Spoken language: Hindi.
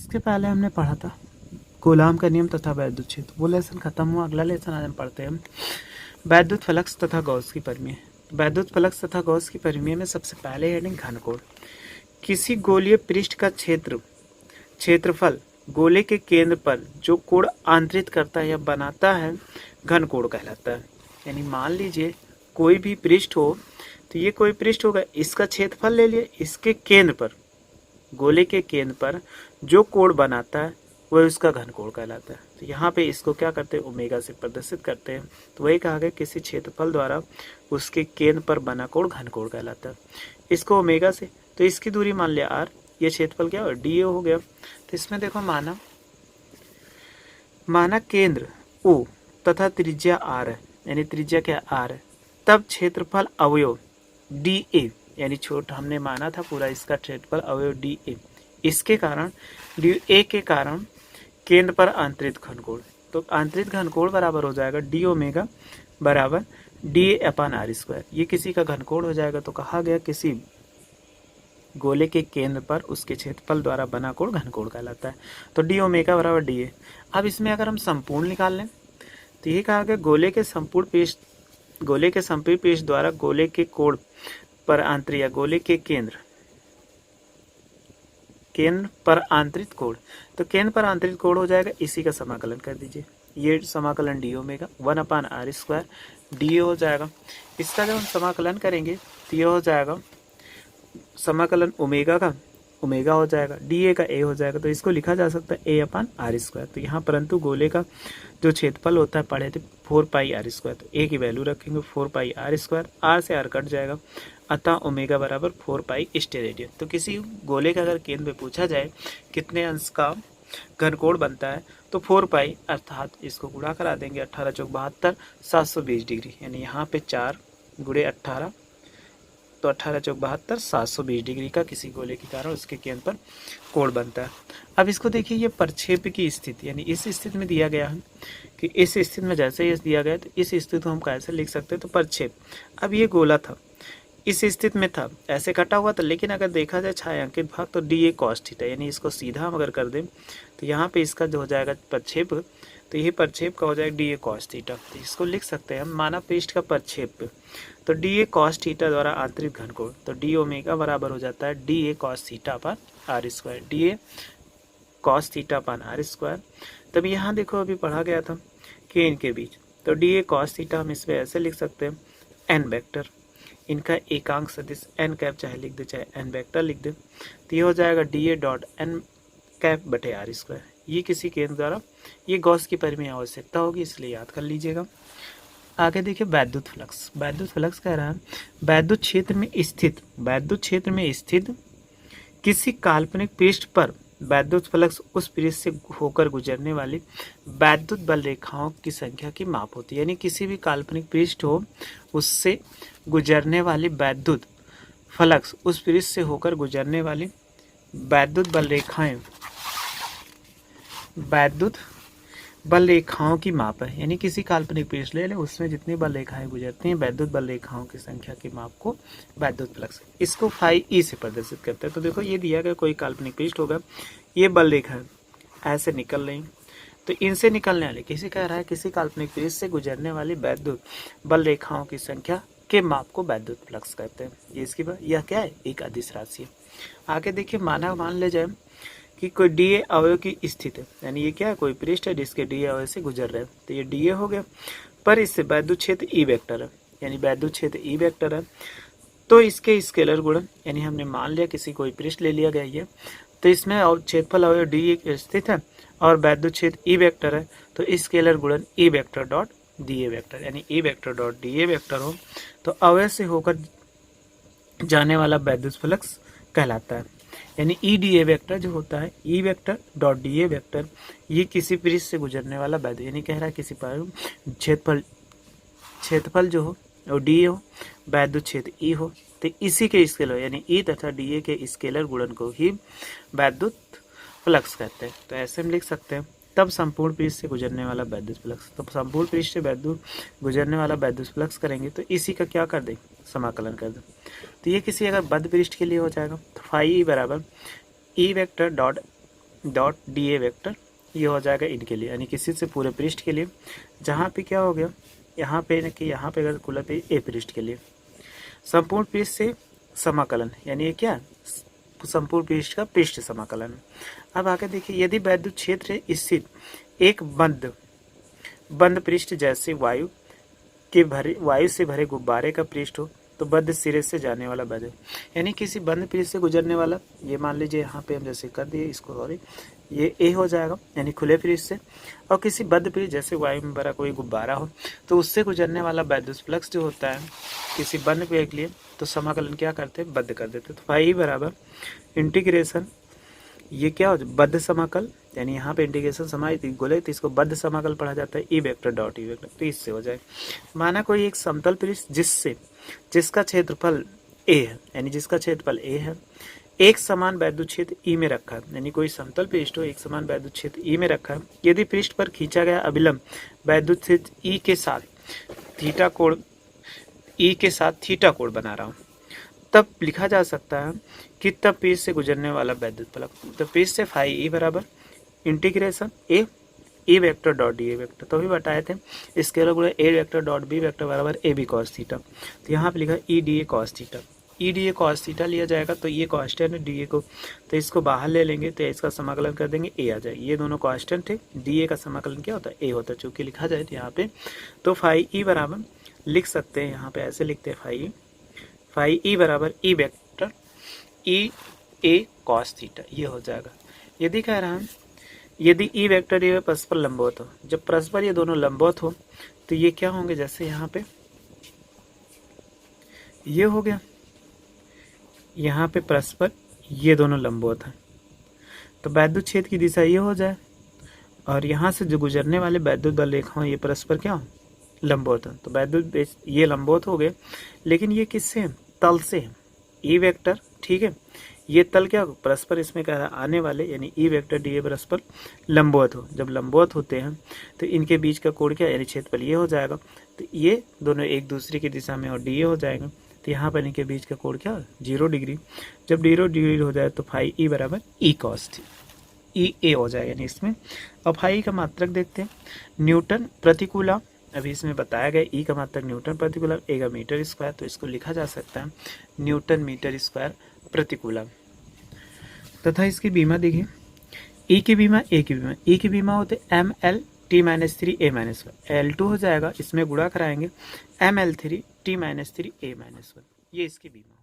इसके पहले हमने पढ़ा था कूलाम का नियम तथा वैद्युत क्षेत्र, वो लेसन खत्म हुआ। अगला लेसन आज हम पढ़ते हैं वैद्युत फ्लक्स तथा गॉस की परिमेय। वैद्युत फ्लक्स तथा गॉस की परिमेय में सबसे पहले हेडिंग घनकोण। किसी गोलीय पृष्ठ का क्षेत्रफल गोले के केंद्र पर जो कोण आंतरित करता है या बनाता है घनकोण कहलाता है। यानी मान लीजिए कोई भी पृष्ठ हो, तो ये कोई पृष्ठ होगा, इसका क्षेत्रफल ले लिए, इसके केंद्र पर, गोले के केंद्र पर जो कोण बनाता है वह उसका घनकोण कहलाता है। तो यहाँ पे इसको क्या करते हैं, ओमेगा से प्रदर्शित करते हैं। तो वही कहा गया किसी क्षेत्रफल द्वारा उसके केंद्र पर बना कोण घनकोण कहलाता है। इसको ओमेगा से, तो इसकी दूरी मान लिया आर, ये क्षेत्रफल क्या हो, डी हो गया। तो इसमें देखो माना केंद्र ओ तथा त्रिज्या आर है, यानी त्रिज्या क्या आर है, तब क्षेत्रफल अवयव डी ए, यानी छोटा हमने माना था पूरा इसका क्षेत्रफल अवयव डी ए, इसके कारण डी ए के कारण केंद्र पर आंतरिक घनकोण, तो आंतरिक घनकोण बराबर हो जाएगा डी ओमेगा बराबर D A upon R square. ये किसी का घनकोण हो जाएगा। तो कहा गया किसी गोले के केंद्र पर उसके क्षेत्रफल द्वारा बना कोण घनकोण कहलाता है। तो डी ओमेगा बराबर डी ए। अब इसमें अगर हम संपूर्ण निकाल लें तो ये कहा गया गोले के संपूर्ण पृष्ठ द्वारा गोले के कोण पर आंतरिक या गोले के केंद्र पर आंतरिक कोण, तो केंद्र पर आंतरिक कोण हो जाएगा, इसी का समाकलन कर दीजिए। ये समाकलन D omega 1 upon R square D हो जाएगा। इसका जब हम समाकलन करेंगे तो ये हो जाएगा समाकलन ओमेगा का ओमेगा हो जाएगा, डी ए का ए हो जाएगा। तो इसको लिखा जा सकता है ए अपान आर स्क्वायर। तो यहाँ परंतु गोले का जो क्षेत्रफल होता है पढ़े थे 4 पाई आर स्क्वायर, तो ए की वैल्यू रखेंगे 4 पाई आर स्क्वायर, आर से आर कट जाएगा, अतः ओमेगा बराबर 4 पाई स्टेरेडियन। तो किसी गोले का अगर केंद्र में पूछा जाए कितने अंश का घनकोण बनता है तो 4 पाई, अर्थात इसको गुणा करा देंगे 18 चौक 72 720 डिग्री, यानी यहाँ पे 4 गुणे 18, तो 18 चौक 72 720 डिग्री का किसी गोले के कारण उसके केंद्र पर कोण बनता है। अब इसको देखिए, ये प्रक्षेप की स्थिति, यानी इस स्थिति में दिया गया है कि इस स्थिति में जैसे ये दिया गया तो इस स्थिति को हम कैसे लिख सकते हैं, तो प्रक्षेप। अब ये गोला था, इस स्थिति में था, ऐसे कटा हुआ था, लेकिन अगर देखा जाए छायांकित भाग तो डी ए कॉस थीटा, यानी इसको सीधा हम अगर कर दें तो यहाँ पे इसका जो हो जाएगा प्रक्षेप, तो ये प्रक्षेप का हो जाएगा डी ए कॉस थीटा। तो इसको लिख सकते हैं हम माना पृष्ठ का प्रक्षेप, तो डी ए कॉस थीटा द्वारा आंतरिक घनकोण, तो डी ओमेगा बराबर हो जाता है D A cos theta upon R square, D A cos theta upon R square. तब यहाँ देखो अभी पढ़ा गया था कि इनके बीच, तो डी ए कॉस थीटा हम इसमें ऐसे लिख सकते हैं एन वेक्टर, इनका एकांक सदिश एन कैप चाहे लिख दे चाहे एन वेक्टर लिख दे, तो ये हो जाएगा D A dot N cap बटे आर स्क्वायर। ये किसी केंद्र द्वारा, ये गॉस की परिमेय आवश्यकता होगी, इसलिए याद कर लीजिएगा। आगे देखिए वैद्युत फ्लक्स। वैद्युत फ्लक्स कह रहा है वैद्युत क्षेत्र में स्थित किसी काल्पनिक पृष्ठ पर वैद्युत फ्लक्स उस पृष्ठ से होकर गुजरने वाली वैद्युत बल रेखाओं की संख्या की माप होती है। यानी किसी भी काल्पनिक पृष्ठ हो, उससे गुजरने वाली वैद्युत फ्लक्स, उस पृष्ठ से होकर गुजरने वाली वैद्युत बल रेखाओं की माप है। यानी किसी काल्पनिक पृष्ठ ले लें, उसमें जितनी बल रेखाएं गुजरती हैं, वैद्युत बल रेखाओं की संख्या की माप को वैद्युत फ्लक्स, इसको फाई ई से प्रदर्शित करते हैं। तो देखो ये दिया गया कोई काल्पनिक पृष्ठ होगा, ये बल रेखा ऐसे निकल रही, तो इनसे निकलने वाले, किसी कह रहा है किसी काल्पनिक पृष्ठ से गुजरने वाली वैद्युत बल रेखाओं की संख्या के माप को वैद्युत फ्लक्स कहते हैं। ये इसकी बात, यह क्या है, एक अदिश राशि है। आगे देखिए मान ले जाए कि कोई डी ए अवयव की स्थिति है, यानी ये क्या है, कोई पृष्ठ है जिसके डी ए अवयव से गुजर रहे हैं, तो ये डी ए हो गया, पर इससे वैद्युत क्षेत्र ई वेक्टर है, यानी वैद्युत क्षेत्र ई वेक्टर है, तो इसके स्केलर गुणन, यानी हमने मान लिया किसी कोई पृष्ठ ले लिया गया ये, तो इसमें क्षेत्रफल अवयव डी ए स्थित है और वैद्युत क्षेत्र ई वेक्टर है, तो स्केलर गुणन E vector dot D A vector, यानी E vector dot D A vector हो तो अवयव से होकर जाने वाला वैद्युत फ्लक्स कहलाता है। यानी ई डी ए वेक्टर जो होता है, ई vector dot D A vector, ये किसी पृष्ठ से गुजरने वाला वैद्युत, यानी कह रहा है किसी पर क्षेत्रफल जो हो और डी ए हो, वैद्युत क्षेत्र ई हो, तो इसी के स्केलर यानी ई तथा डी ए के स्केलर गुणन को ही वैद्युत फ्लक्स कहते हैं। तो ऐसे हम लिख सकते हैं। तब संपूर्ण पृष्ठ से गुजरने वाला वैद्युत फ्लक्स, तो संपूर्ण पृष्ठ से वैद्युत गुजरने वाला वैद्युत फ्लक्स करेंगे तो इसी का क्या कर दें, समाकलन कर दें। तो ये किसी अगर बद्ध पृष्ठ के लिए हो जाएगा, तो फाई ई बराबर ई vector dot dot D A vector, ये हो जाएगा इनके लिए, यानी किसी से पूरे पृष्ठ के लिए, जहाँ पे क्या हो गया, यहाँ पे कि यहाँ पे अगर खुला पे ए पृष्ठ के लिए संपूर्ण पृष्ठ से समाकलन, यानी ये क्या संपूर्ण पृष्ठ का पृष्ठ समाकलन। अब आगे देखिए, यदि वैद्युत क्षेत्र स्थित एक बंद पृष्ठ जैसे वायु से भरे गुब्बारे का पृष्ठ हो तो बद्ध सिरे से जाने वाला वैद्युत, यानी किसी बंद पृष्ठ से गुजरने वाला, ये मान लीजिए यहाँ पे हम जैसे कर दिए इसको, सॉरी ये ए हो जाएगा यानी खुले पृष्ठ से, और किसी बद्ध पृष्ठ जैसे वायु में भरा कोई गुब्बारा हो तो उससे गुजरने वाला वैद्युत फ्लक्स जो होता है किसी बंद पृष्ठ के लिए, तो समाकलन क्या करते हैं, बद्ध कर देते। तो फाई बराबर इंटीग्रेशन, ये क्या हो बद्ध समाकल, यानी यहाँ पे इंटीग्रेशन समाई गोले तो इसको बद्ध समाकल पढ़ा जाता है, ई वेक्टर डॉट ई वेक्टर, तो इससे हो जाए। माना कोई एक समतल पृष्ठ जिसका क्षेत्रफल ए है, यानी जिसका क्षेत्रफल ए है, एक समान वैद्युत क्षेत्र ई में रखा है, यानी कोई समतल पृष्ठ हो एक समान वैद्युत क्षेत्र ई में रखा है, यदि पृष्ठ पर खींचा गया अभिलंब वैद्युत क्षेत्र ई के साथ थीटा कोण बना रहा हूँ, तब लिखा जा सकता है कि तब पृष्ठ से गुजरने वाला वैद्युत फ्लक्स, तो पृष्ठ से फाई ई बराबर integration A vector dot D A vector, तो भी बताए थे स्केलर गुणा ए वेक्टर डॉट बी वेक्टर बराबर ए बी कॉस थीटा, तो यहाँ पे लिखा E D A cos theta, E D A cos theta लिया जाएगा, तो ये कांस्टेंट है डी ए को, तो इसको बाहर ले लेंगे तो इसका समाकलन कर देंगे ए आ जाएगा, ये दोनों कांस्टेंट है, डी ए का समाकलन क्या होता है ए होता है, चूंकि लिखा जाए यहाँ पे, तो फाई ई बराबर लिख सकते हैं, यहाँ पे ऐसे लिखते हैं फाई ई बराबर ई वेक्टर ई ए कॉस थीटा, ये हो जाएगा। यदि कह रहा है यदि ई वेक्टर ये परस्पर लंबवत हो, जब परस्पर ये दोनों लंबवत हो तो ये क्या होंगे, जैसे यहाँ पे ये हो गया, यहाँ पे परस्पर ये दोनों लंबवत हैं, तो वैद्युत क्षेत्र की दिशा ये हो जाए, और यहाँ से जो गुजरने वाले वैद्युत बल रेखा ये परस्पर क्या हो लंबवत है, तो वैद्युत ये लंबवत हो गए, लेकिन ये किससे है, तल से है, ई वेक्टर, ठीक है, ये तल क्या परस्पर इसमें कह रहा आने वाले, यानी ई वेक्टर डी ए परस्पर लंबवत हो, जब लंबवत होते हैं तो इनके बीच का कोण क्या, यानी क्षेत्रफल ये हो जाएगा, तो ये दोनों एक दूसरे की दिशा में और डी ए हो जाएगा, तो यहाँ पर इनके बीच का कोण क्या 0 डिग्री, जब 0 डिग्री हो जाए तो फाई ई बराबर ई कॉस ई ए हो जाएगा, यानी इसमें। अब फाई का मात्रक देखते हैं, न्यूटन प्रतिकूला, अभी इसमें बताया गया ई का मात्रक न्यूटन प्रतिकूलम, ए का मीटर स्क्वायर, तो इसको लिखा जा सकता है न्यूटन मीटर स्क्वायर प्रतिकूलम। तथा इसकी बीमा देखिए, ई की बीमा ए की बीमा, ई की बीमा होते एम एल टी माइनस 3 ए माइनस 1, L2 हो जाएगा, इसमें गुणा कराएंगे ML3 T minus 3 A minus 1, ये इसकी बीमा।